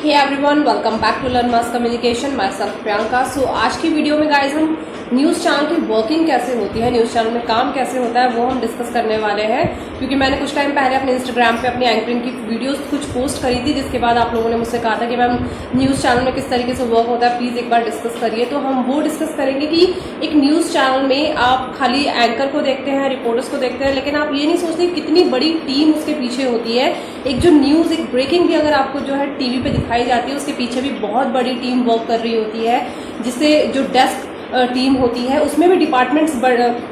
Hey everyone, welcome back to learn mass communication. Myself Priyanka. So आज की video में guys हम news channel की वर्किंग कैसे होती है, न्यूज़ चैनल में काम कैसे होता है, वो हम डिस्कस करने वाले हैं। क्योंकि मैंने कुछ टाइम पहले अपने इंस्टाग्राम पे अपनी एंकरिंग की वीडियोस कुछ पोस्ट करी थी, जिसके बाद आप लोगों ने मुझसे कहा था कि मैम न्यूज़ चैनल में किस तरीके से वर्क होता है, प्लीज़ एक बार डिस्कस करिए। तो हम वो डिस्कस करेंगे कि एक न्यूज़ चैनल में आप खाली एंकर को देखते हैं, रिपोर्टर्स को देखते हैं, लेकिन आप ये नहीं सोचते कितनी बड़ी टीम उसके पीछे होती है। एक जो न्यूज़, एक ब्रेकिंग भी अगर आपको जो है टीवी पे दिखाई जाती है, उसके पीछे भी बहुत बड़ी टीम वर्क कर रही होती है। जिससे जो डेस्क टीम होती है उसमें भी डिपार्टमेंट्स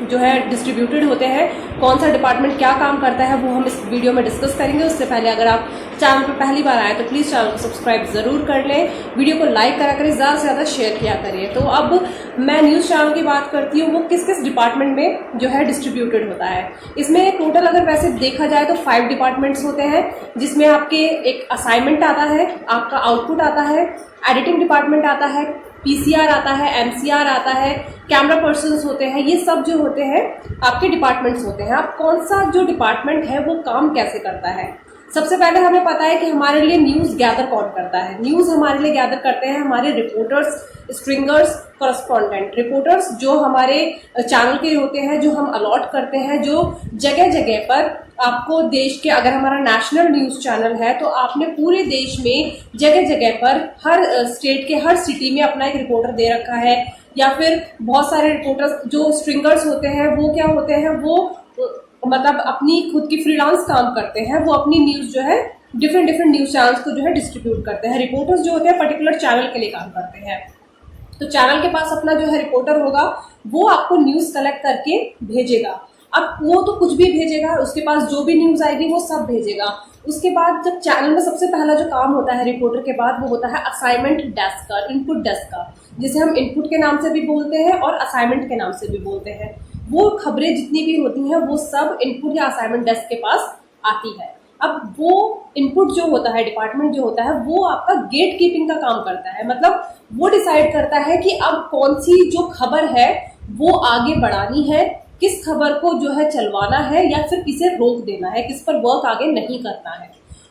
जो है डिस्ट्रीब्यूटेड होते हैं। कौन सा डिपार्टमेंट क्या काम करता है वो हम इस वीडियो में डिस्कस करेंगे। उससे पहले अगर आप चैनल पर पहली बार आए तो प्लीज़ चैनल को सब्सक्राइब ज़रूर कर लें, वीडियो को लाइक करा करें, ज़्यादा से ज़्यादा शेयर किया करिए। तो अब मैं न्यूज़ चैनल की बात करती हूँ, वो किस किस डिपार्टमेंट में जो है डिस्ट्रीब्यूटेड होता है। इसमें टोटल अगर वैसे देखा जाए तो 5 डिपार्टमेंट्स होते हैं, जिसमें आपके एक असाइनमेंट आता है, आपका आउटपुट आता है, एडिटिंग डिपार्टमेंट आता है, पीसीआर आता है, एमसीआर आता है, कैमरा पर्सन्स होते हैं। ये सब जो होते हैं आपके डिपार्टमेंट्स होते हैं। अब कौन सा जो डिपार्टमेंट है वो काम कैसे करता है। सबसे पहले हमें पता है कि हमारे लिए न्यूज़ गैदर कौन करता है। न्यूज़ हमारे लिए गैदर करते हैं हमारे रिपोर्टर्स, स्ट्रिंगर्स, करस्पॉन्डेंट। रिपोर्टर्स जो हमारे चैनल के होते हैं, जो हम अलॉट करते हैं, जो जगह जगह पर आपको देश के, अगर हमारा नेशनल न्यूज़ चैनल है तो आपने पूरे देश में जगह जगह पर हर स्टेट के हर सिटी में अपना एक रिपोर्टर दे रखा है। या फिर बहुत सारे रिपोर्टर्स जो स्ट्रिंगर्स होते हैं वो क्या होते हैं, वो मतलब अपनी खुद की फ्रीलांस काम करते हैं। वो अपनी न्यूज़ जो है डिफरेंट न्यूज़ चैनल्स को जो है डिस्ट्रीब्यूट करते हैं। रिपोर्टर्स जो होते हैं पर्टिकुलर चैनल के लिए काम करते हैं। तो चैनल के पास अपना जो है रिपोर्टर होगा, वो आपको न्यूज़ कलेक्ट करके भेजेगा। अब वो तो कुछ भी भेजेगा, उसके पास जो भी न्यूज़ आएगी वो सब भेजेगा। उसके बाद जब चैनल में सबसे पहला जो काम होता है रिपोर्टर के बाद, वो होता है असाइनमेंट डेस्क का, इनपुट डेस्क का, जिसे हम इनपुट के नाम से भी बोलते हैं और असाइनमेंट के नाम से भी बोलते हैं। वो खबरें जितनी भी होती हैं वो सब इनपुट या असाइनमेंट डेस्क के पास आती है। अब वो इनपुट जो होता है, डिपार्टमेंट जो होता है, वो आपका गेट कीपिंग का काम करता है। मतलब वो डिसाइड करता है कि अब कौन सी जो खबर है वो आगे बढ़ानी है, किस खबर को जो है चलवाना है या फिर किसे रोक देना है, किस पर वर्क आगे नहीं करना है।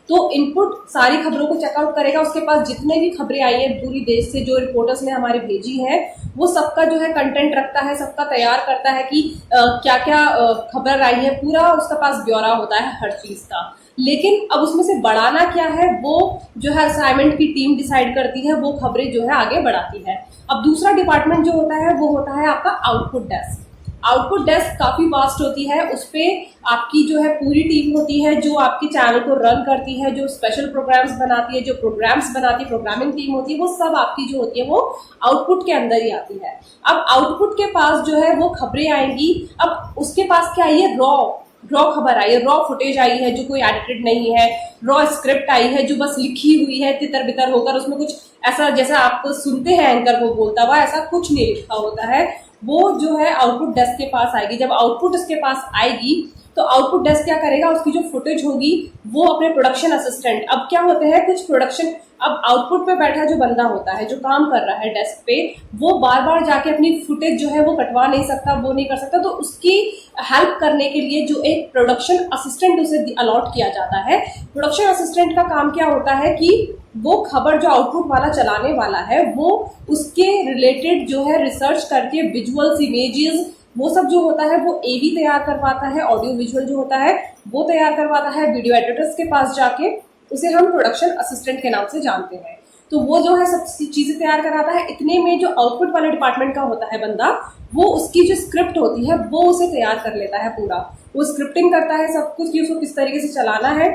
तो इनपुट सारी खबरों को चेकआउट करेगा। उसके पास जितने भी खबरें आई हैं पूरी देश से, जो रिपोर्टर्स ने हमारे भेजी है, वो सबका जो है कंटेंट रखता है, सबका तैयार करता है कि क्या क्या खबर आई है, पूरा उसका पास ब्यौरा होता है हर चीज़ का। लेकिन अब उसमें से बढ़ाना क्या है वो जो है असाइनमेंट की टीम डिसाइड करती है, वो खबरें जो है आगे बढ़ाती है। अब दूसरा डिपार्टमेंट जो होता है वो होता है आपका आउटपुट डेस्क। आउटपुट डेस्क काफ़ी वास्ट होती है, उस पर आपकी जो है पूरी टीम होती है जो आपके चैनल को रन करती है, जो स्पेशल प्रोग्राम्स बनाती है, जो प्रोग्राम्स बनाती है, प्रोग्रामिंग टीम होती है, वो सब आपकी जो होती है वो आउटपुट के अंदर ही आती है। अब आउटपुट के पास जो है वो खबरें आएंगी। अब उसके पास क्या आई है, रॉ खबर आई है, रॉ फुटेज आई है जो कोई एडिटेड नहीं है, रॉ स्क्रिप्ट आई है जो बस लिखी हुई है तितर बितर होकर, उसमें कुछ ऐसा जैसा आप सुनते हैं एंकर को बोलता हुआ, ऐसा कुछ नहीं लिखा होता है। वो जो है आउटपुट डेस्क के पास आएगी। जब आउटपुट उसके पास आएगी तो आउटपुट डेस्क क्या करेगा, उसकी जो फुटेज होगी वो अपने प्रोडक्शन असिस्टेंट, अब क्या होते हैं कुछ प्रोडक्शन, अब आउटपुट पे बैठा जो बंदा होता है जो काम कर रहा है डेस्क पे, वो बार बार जाके अपनी फुटेज जो है वो कटवा नहीं सकता, वो नहीं कर सकता। तो उसकी हेल्प करने के लिए जो एक प्रोडक्शन असिस्टेंट उसे अलॉट किया जाता है। प्रोडक्शन असिस्टेंट का काम क्या होता है कि वो खबर जो आउटपुट वाला चलाने वाला है वो उसके रिलेटेड जो है रिसर्च करके विजुअल्स, इमेजेस, वो सब जो होता है वो एवी तैयार करवाता है, ऑडियो विजुअल जो होता है वो तैयार करवाता है वीडियो एडिटर्स के पास जाके। उसे हम प्रोडक्शन असिस्टेंट के नाम से जानते हैं। तो वो जो है सब चीज़ें तैयार कराता है। इतने में जो आउटपुट वाले डिपार्टमेंट का होता है बंदा, वो उसकी जो स्क्रिप्ट होती है वो उसे तैयार कर लेता है पूरा। वो स्क्रिप्टिंग करता है सब कुछ कि उसको किस तरीके से चलाना है।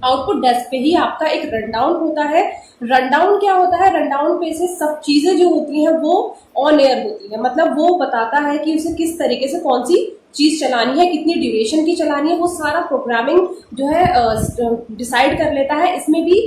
आउटपुट डेस्क पे ही आपका एक रनडाउन होता है। रनडाउन क्या होता है, रनडाउन पे से सब चीज़ें जो होती हैं वो ऑन एयर होती है। मतलब वो बताता है कि उसे किस तरीके से कौन सी चीज़ चलानी है, कितनी ड्यूरेशन की चलानी है, वो सारा प्रोग्रामिंग जो है डिसाइड कर लेता है। इसमें भी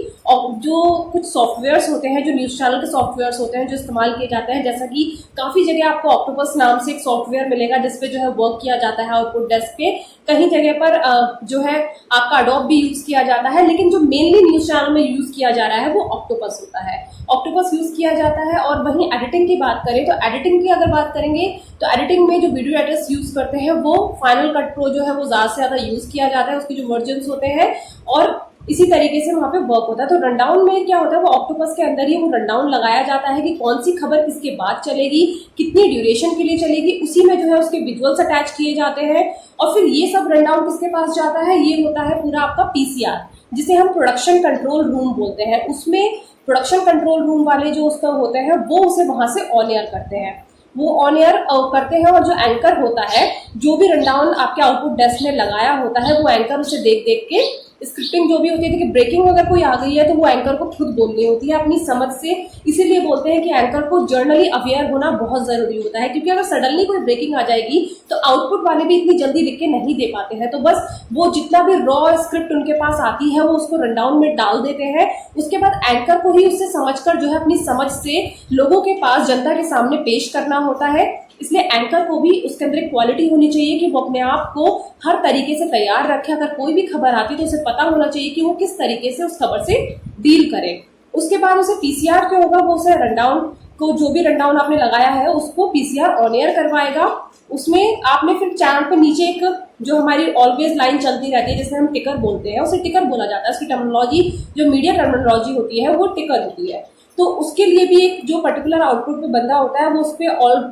जो कुछ सॉफ्टवेयर्स होते हैं, जो न्यूज़ चैनल के सॉफ्टवेयर्स होते हैं जो इस्तेमाल किए जाते हैं, जैसा कि काफ़ी जगह आपको ऑक्टोपस नाम से एक सॉफ्टवेयर मिलेगा जिसपे जो है वर्क किया जाता है आउटपुट डेस्क पे। कहीं जगह पर जो है आपका अडोब भी यूज़ किया जाता है, लेकिन जो मेनली न्यूज़ चैनल में यूज़ किया जा रहा है वो ऑक्टोपस होता है। ऑक्टोपस यूज़ किया जाता है। और वहीं एडिटिंग की बात करें तो एडिटिंग की अगर बात करेंगे तो एडिटिंग में जो वीडियो एडिटर्स यूज़ करते हैं वो फाइनल कट प्रो जो है वो ज़्यादा से ज़्यादा यूज़ किया जाता है, उसके जो वर्जन्स होते हैं। और इसी तरीके से वहां पे वर्क होता है। तो रनडाउन में क्या होता है, वो ऑक्टोपस के अंदर ही वो रनडाउन लगाया जाता है कि कौन सी खबर किसके बाद चलेगी, कितनी ड्यूरेशन के लिए चलेगी, उसी में जो है उसके विजुअल्स अटैच किए जाते हैं। और फिर ये सब रनडाउन किसके पास जाता है, ये होता है पूरा आपका पीसीआर, जिसे हम प्रोडक्शन कंट्रोल रूम बोलते हैं। उसमें प्रोडक्शन कंट्रोल रूम वाले जो उसका होते हैं वो उसे वहां से ऑन एयर करते हैं, वो ऑन एयर करते हैं। और जो एंकर होता है, जो भी रनडाउन आपके आउटपुट डेस्क में लगाया होता है, वो एंकर उसे देख देख के स्क्रिप्टिंग जो भी होती है कि ब्रेकिंग अगर कोई आ गई है तो वो एंकर को खुद बोलनी होती है अपनी समझ से। इसीलिए बोलते हैं कि एंकर को जर्नली अवेयर होना बहुत जरूरी होता है, क्योंकि अगर सडनली कोई ब्रेकिंग आ जाएगी तो आउटपुट वाले भी इतनी जल्दी लिख के नहीं दे पाते हैं। तो बस वो जितना भी रॉ स्क्रिप्ट उनके पास आती है वो उसको रनडाउन में डाल देते हैं। उसके बाद एंकर को ही उससे समझकर जो है अपनी समझ से लोगों के पास, जनता के सामने पेश करना होता है। इसलिए एंकर को भी उसके अंदर एक क्वालिटी होनी चाहिए कि वो अपने आप को हर तरीके से तैयार रखे। अगर कोई भी खबर आती है तो उसे पता होना चाहिए कि वो किस तरीके से उस खबर से डील करे। उसके बाद उसे पीसीआर जो होगा वो उसे रनडाउन को, जो भी रनडाउन आपने लगाया है उसको पीसीआर ऑन एयर करवाएगा। उसमें आपने फिर चैनल पे नीचे एक जो हमारी ऑलवेज लाइन चलती रहती है जिसे हम टिकर बोलते हैं, उसे टिकर बोला जाता है। उसकी टर्मिनोलॉजी जो मीडिया टर्मिनोलॉजी होती है वो टिकर होती है। तो उसके लिए भी एक जो पर्टिकुलर आउटपुट पे बंदा होता है वो उस पर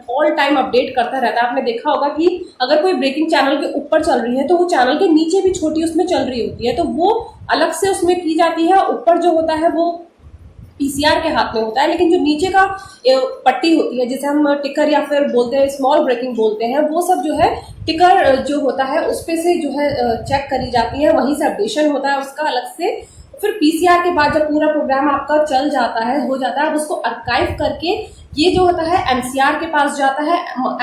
ऑल टाइम अपडेट करता रहता है। आपने देखा होगा कि अगर कोई ब्रेकिंग चैनल के ऊपर चल रही है तो वो चैनल के नीचे भी छोटी उसमें चल रही होती है, तो वो अलग से उसमें की जाती है। ऊपर जो होता है वो पीसीआर के हाथ में होता है, लेकिन जो नीचे का पट्टी होती है जिसे हम टिकर या फिर बोलते हैं स्मॉल ब्रेकिंग बोलते हैं, वो सब जो है टिकर जो होता है उस पे से जो है चेक करी जाती है, वहीं से अपडेशन होता है उसका अलग से। फिर पीसीआर के बाद जब पूरा प्रोग्राम आपका चल जाता है, हो जाता है, अब उसको आर्काइव करके ये जो होता है एमसीआर के पास जाता है।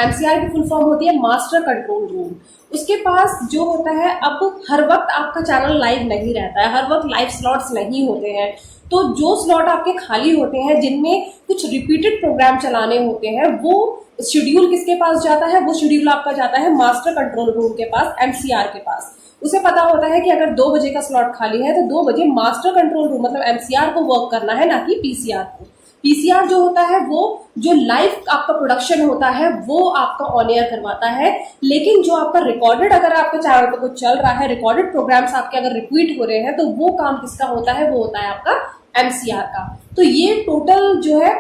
एमसीआर की फुल फॉर्म होती है मास्टर कंट्रोल रूम। उसके पास जो होता है, अब हर वक्त आपका चैनल लाइव नहीं रहता है, हर वक्त लाइव स्लॉट्स नहीं होते हैं। तो जो स्लॉट आपके खाली होते हैं जिनमें कुछ रिपीटेड प्रोग्राम चलाने होते हैं, वो शेड्यूल किसके पास जाता है, वो शेड्यूल आपका जाता है मास्टर कंट्रोल रूम के पास, एमसीआर के पास। उसे पता होता है कि अगर 2 बजे का स्लॉट खाली है तो 2 बजे मास्टर कंट्रोल रूम मतलब एमसीआर को वर्क करना है, ना कि पीसीआर को। पीसीआर जो होता है वो जो लाइव आपका प्रोडक्शन होता है वो आपका ऑन एयर करवाता है, लेकिन जो आपका रिकॉर्डेड, अगर आपके चैनल पर कुछ चल रहा है, रिकॉर्डेड प्रोग्राम्स आपके अगर रिपीट हो रहे हैं, तो वो काम किसका होता है, वो होता है आपका एमसीआर का। तो ये टोटल जो है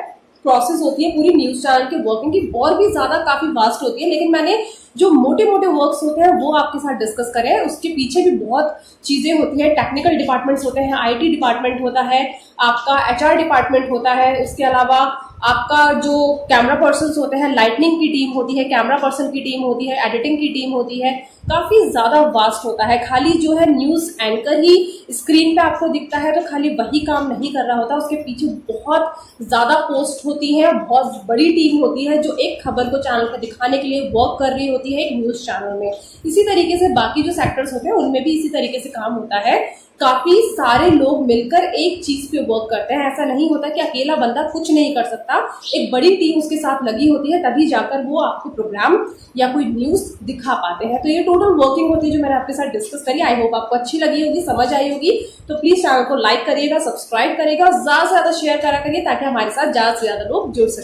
प्रोसेस होती है पूरी न्यूज चैनल की वर्किंग की, और भी ज्यादा काफी वास्ट होती है, लेकिन मैंने जो मोटे मोटे वर्क्स होते हैं वो आपके साथ डिस्कस करें। उसके पीछे भी बहुत चीजें होती है, टेक्निकल डिपार्टमेंट्स होते हैं, आईटी डिपार्टमेंट होता है, आपका एचआर डिपार्टमेंट होता है, उसके अलावा आपका जो कैमरा पर्सन होते हैं, लाइटनिंग की टीम होती है, कैमरा पर्सन की टीम होती है, एडिटिंग की टीम होती है, काफी ज्यादा वास्ट होता है। खाली जो है न्यूज एंकर ही स्क्रीन पे आपको दिखता है तो खाली वही काम नहीं कर रहा होता, उसके पीछे बहुत ज्यादा पोस्ट होती है, बहुत बड़ी टीम होती है जो एक खबर को चैनल पर दिखाने के लिए वर्क कर रही होती है एक न्यूज चैनल में। इसी तरीके से बाकी जो सेक्टर्स होते हैं उनमें भी इसी तरीके से काम होता है। काफी सारे लोग मिलकर एक चीज पे वर्क करते हैं, ऐसा नहीं होता कि अकेला बंदा कुछ नहीं कर सकता, एक बड़ी टीम उसके साथ लगी होती है, तभी जाकर वो आपको प्रोग्राम या कोई न्यूज दिखा पाते हैं। तो ये टोटल वर्किंग होती है जो मैंने आपके साथ डिस्कस करी। आई होप आपको अच्छी लगी होगी, समझ आई होगी। तो प्लीज चैनल को लाइक करिएगा, सब्सक्राइब करिएगा, ज्यादा से ज्यादा शेयर करा करिए ताकि हमारे साथ ज्यादा से ज्यादा लोग जुड़ सकें।